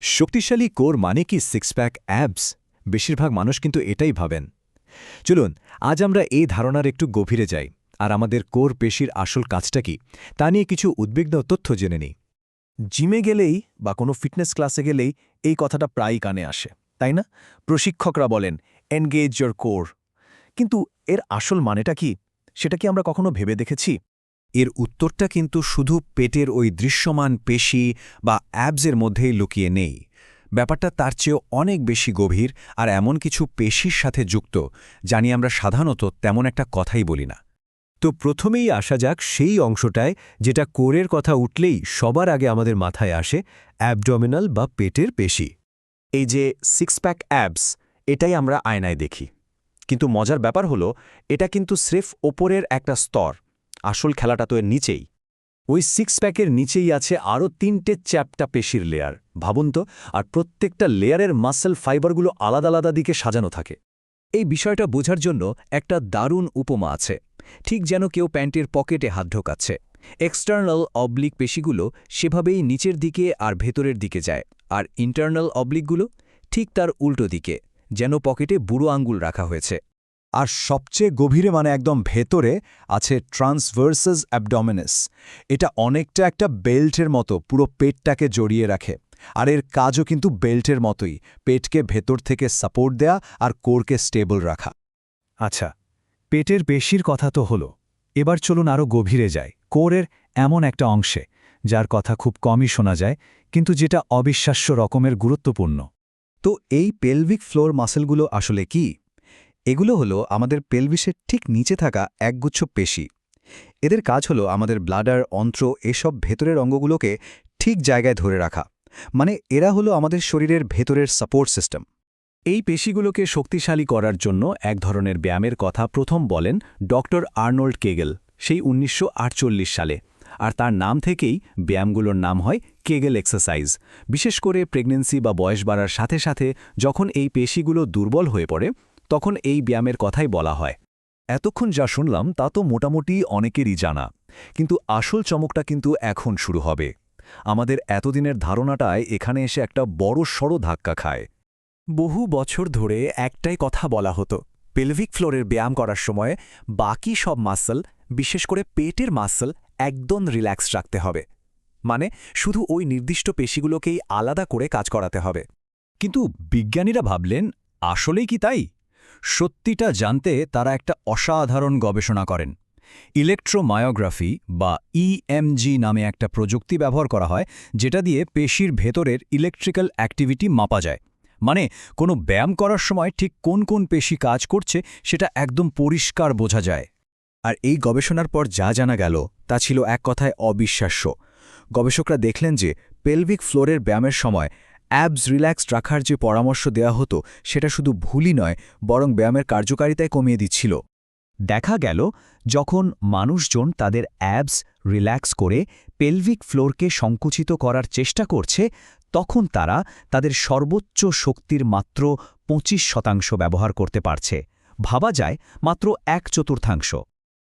শক্তিশালী কোর মানে কি সিক্স প্যাক অ্যাবস? বেশিরভাগ মানুষ কিন্তু এটাই ভাবেন। চলুন আজ আমরা এই ধারণার একটু গভীরে যাই আর আমাদের কোর পেশির আসল কাজটা কি তা নিয়ে কিছু উদ্বিগ্ন তথ্য জেনে নিই। জিমে গেলেই বা কোনো ফিটনেস ক্লাসে গেলেই এই কথাটা প্রায়ই কানে আসে, তাই না? প্রশিক্ষকরা বলেন এনগেজ ইয়োর কোর, কিন্তু এর আসল মানেটা কি? সেটা কি আমরা কখনো ভেবে দেখেছি? এর উত্তরটা কিন্তু শুধু পেটের ওই দৃশ্যমান পেশি বা অ্যাবসের মধ্যেই লুকিয়ে নেই। ব্যাপারটা তার চেয়েও অনেক বেশি গভীর আর এমন কিছু পেশির সাথে যুক্ত যা নিয়ে আমরা সাধারণত তেমন একটা কথাই বলি না। তো প্রথমেই আসা যাক সেই অংশটায় যেটা কোরের কথা উঠলেই সবার আগে আমাদের মাথায় আসে, অ্যাবডোমিনাল বা পেটের পেশি। এই যে সিক্স প্যাক অ্যাবস, এটাই আমরা আয়নায় দেখি, কিন্তু মজার ব্যাপার হলো এটা কিন্তু স্রেফ ওপরের একটা স্তর। আসল খেলাটা তো এর নিচেই। ওই সিক্স প্যাকের নিচেই আছে আরও ৩টে চ্যাপ্টা পেশির লেয়ার, ভাবুন তো। আর প্রত্যেকটা লেয়ারের মাসেল ফাইবারগুলো আলাদা আলাদা দিকে সাজানো থাকে। এই বিষয়টা বোঝার জন্য একটা দারুণ উপমা আছে। ঠিক যেন কেউ প্যান্টের পকেটে হাত ঢোকাচ্ছে। এক্সটার্নাল অবলিক পেশিগুলো সেভাবেই নিচের দিকে আর ভেতরের দিকে যায়, আর ইন্টারনাল অবলিকগুলো ঠিক তার উল্টো দিকে, যেন পকেটে বুড়ো আঙ্গুল রাখা হয়েছে। আর সবচেয়ে গভীরে মানে একদম ভেতরে আছে ট্রান্সভার্সাস অ্যাবডোমিনাস। এটা অনেকটা একটা বেল্টের মতো পুরো পেটটাকে জড়িয়ে রাখে। আর এর কাজও কিন্তু বেল্টের মতোই, পেটকে ভেতর থেকে সাপোর্ট দেয়া আর কোরকে স্টেবল রাখা। আচ্ছা, পেটের পেশির কথা তো হলো, এবার চলুন আরও গভীরে যাই, কোরের এমন একটা অংশে যার কথা খুব কমই শোনা যায়, কিন্তু যেটা অবিশ্বাস্য রকমের গুরুত্বপূর্ণ। তো এই পেলভিক ফ্লোর মাসেলগুলো আসলে কি? এগুলো হলো আমাদের পেলভিসের ঠিক নিচে থাকা একগুচ্ছ পেশি। এদের কাজ হলো আমাদের ব্লাডার, অন্ত্র এসব ভেতরের অঙ্গগুলোকে ঠিক জায়গায় ধরে রাখা। মানে এরা হলো আমাদের শরীরের ভেতরের সাপোর্ট সিস্টেম। এই পেশিগুলোকে শক্তিশালী করার জন্য এক ধরনের ব্যায়ামের কথা প্রথম বলেন ডক্টর আর্নল্ড কেগেল, সেই ১৯৪৮ সালে। আর তার নাম থেকেই ব্যায়ামগুলোর নাম হয় কেগেল এক্সারসাইজ। বিশেষ করে প্রেগন্যান্সি বা বয়স বাড়ার সাথে সাথে যখন এই পেশিগুলো দুর্বল হয়ে পড়ে, তখন এই ব্যায়ামের কথাই বলা হয়। এতক্ষণ যা শুনলাম তা তো মোটামুটি অনেকেরই জানা, কিন্তু আসল চমকটা কিন্তু এখন শুরু হবে। আমাদের এতদিনের ধারণাটায় এখানে এসে একটা বড়সড় ধাক্কা খায়। বহু বছর ধরে একটাই কথা বলা হতো, পেলভিক ফ্লোরের ব্যায়াম করার সময় বাকি সব মাসল, বিশেষ করে পেটের মাসল, একদম রিল্যাক্স রাখতে হবে। মানে শুধু ওই নির্দিষ্ট পেশিগুলোকেই আলাদা করে কাজ করাতে হবে। কিন্তু বিজ্ঞানীরা ভাবলেন, আসলেই কি তাই? সত্যিটা জানতে তারা একটা অসাধারণ গবেষণা করেন। ইলেকট্রোমায়োগ্রাফি বা ইএমজি নামে একটা প্রযুক্তি ব্যবহার করা হয়, যেটা দিয়ে পেশির ভেতরের ইলেকট্রিক্যাল অ্যাক্টিভিটি মাপা যায়। মানে কোনো ব্যায়াম করার সময় ঠিক কোন কোন পেশি কাজ করছে সেটা একদম পরিষ্কার বোঝা যায়। আর এই গবেষণার পর যা জানা গেল তা ছিল এক কথায় অবিশ্বাস্য। গবেষকরা দেখলেন যে পেলভিক ফ্লোরের ব্যায়ামের সময় অ্যাবস রিল্যাক্সড রাখার যে পরামর্শ দেওয়া হতো সেটা শুধু ভুলই নয়, বরং ব্যায়ামের কার্যকারিতায় কমিয়ে দিচ্ছিল। দেখা গেল যখন মানুষজন তাদের অ্যাবস রিল্যাক্স করে পেলভিক ফ্লোরকে সংকুচিত করার চেষ্টা করছে, তখন তারা তাদের সর্বোচ্চ শক্তির মাত্র ২৫% ব্যবহার করতে পারছে। ভাবা যায় মাত্র ১/৪।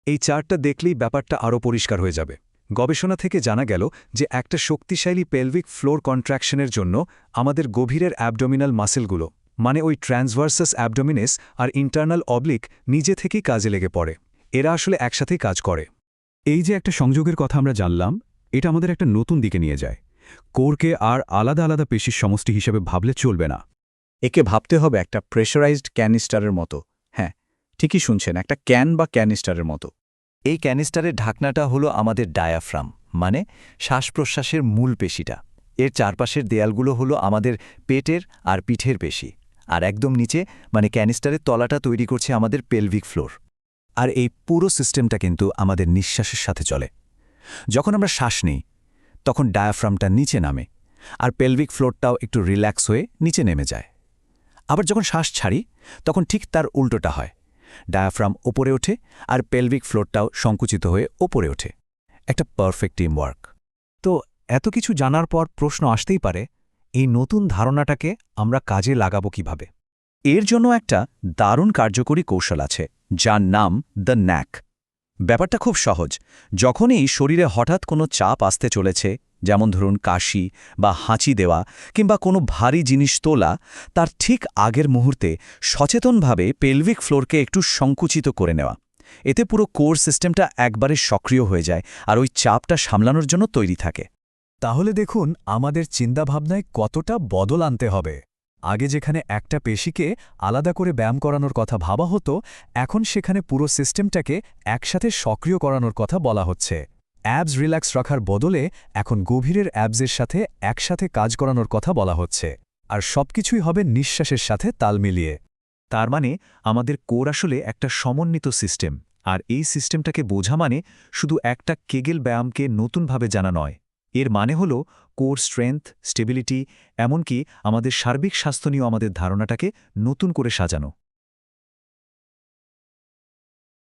এই চার্টটা দেখলেই ব্যাপারটা আরও পরিষ্কার হয়ে যাবে। গবেষণা থেকে জানা গেল যে একটা শক্তিশালী পেলভিক ফ্লোর কন্ট্রাকশনের জন্য আমাদের গভীরের অ্যাবডোমিনাল মাসেলগুলো, মানে ওই ট্রান্সভার্সাস অ্যাবডোমিনাস আর ইন্টারনাল অবলিক, নিজে থেকেই কাজে লেগে পড়ে। এরা আসলে একসাথেই কাজ করে। এই যে একটা সংযোগের কথা আমরা জানলাম, এটা আমাদের একটা নতুন দিকে নিয়ে যায়। কোরকে আর আলাদা আলাদা পেশির সমষ্টি হিসেবে ভাবলে চলবে না। একে ভাবতে হবে একটা প্রেশারাইজড ক্যানিস্টারের মতো। হ্যাঁ, ঠিকই শুনছেন, একটা ক্যান বা ক্যানিস্টারের মতো। এই ক্যানিস্টারের ঢাকনাটা হলো আমাদের ডায়াফ্রাম, মানে শ্বাস-প্রশ্বাসের মূল পেশিটা। এর চারপাশের দেয়ালগুলো হলো আমাদের পেটের আর পিঠের পেশি। আর একদম নিচে মানে ক্যানিস্টারের তলাটা তৈরি করছে আমাদের পেলভিক ফ্লোর। আর এই পুরো সিস্টেমটা কিন্তু আমাদের নিঃশ্বাসের সাথে চলে। যখন আমরা শ্বাস নিই তখন ডায়াফ্রামটা নিচে নামে, আর পেলভিক ফ্লোরটাও একটু রিল্যাক্স হয়ে নিচে নেমে যায়। আবার যখন শ্বাস ছাড়ি তখন ঠিক তার উল্টোটা হয়, ডায়াফ্রাম ওপরে ওঠে আর পেলভিক ফ্লোরটাও সংকুচিত হয়ে ওপরে ওঠে। একটা পারফেক্ট টিম ওয়ার্ক। তো এত কিছু জানার পর প্রশ্ন আসতেই পারে, এই নতুন ধারণাটাকে আমরা কাজে লাগাবো কিভাবে? এর জন্য একটা দারুণ কার্যকরী কৌশল আছে, যার নাম দ্য ন্যাক। ব্যাপারটা খুব সহজ। যখনই শরীরে হঠাৎ কোনো চাপ আসতে চলেছে, যেমন ধরুন কাশি বা হাঁচি দেওয়া কিংবা কোনো ভারী জিনিস তোলা, তার ঠিক আগের মুহূর্তে সচেতনভাবে পেলভিক ফ্লোরকে একটু সংকুচিত করে নেওয়া। এতে পুরো কোর সিস্টেমটা একবারে সক্রিয় হয়ে যায় আর ওই চাপটা সামলানোর জন্য তৈরি থাকে। তাহলে দেখুন আমাদের চিন্তাভাবনায় কতটা বদল আনতে হবে। আগে যেখানে একটা পেশিকে আলাদা করে ব্যায়াম করানোর কথা ভাবা হতো, এখন সেখানে পুরো সিস্টেমটাকে একসাথে সক্রিয় করানোর কথা বলা হচ্ছে। অ্যাবস রিল্যাক্স রাখার বদলে এখন গভীরের অ্যাবসের সাথে একসাথে কাজ করানোর কথা বলা হচ্ছে। আর সবকিছুই হবে নিঃশ্বাসের সাথে তাল মিলিয়ে। তার মানে আমাদের কোর আসলে একটা সমন্বিত সিস্টেম, আর এই সিস্টেমটাকে বোঝা মানে শুধু একটা কেগেল ব্যায়ামকে নতুনভাবে জানা নয়। এর মানে হল কোর স্ট্রেংথ, স্টেবিলিটি, এমনকি আমাদের সার্বিক স্বাস্থ্য নিয়েও আমাদের ধারণাটাকে নতুন করে সাজানো।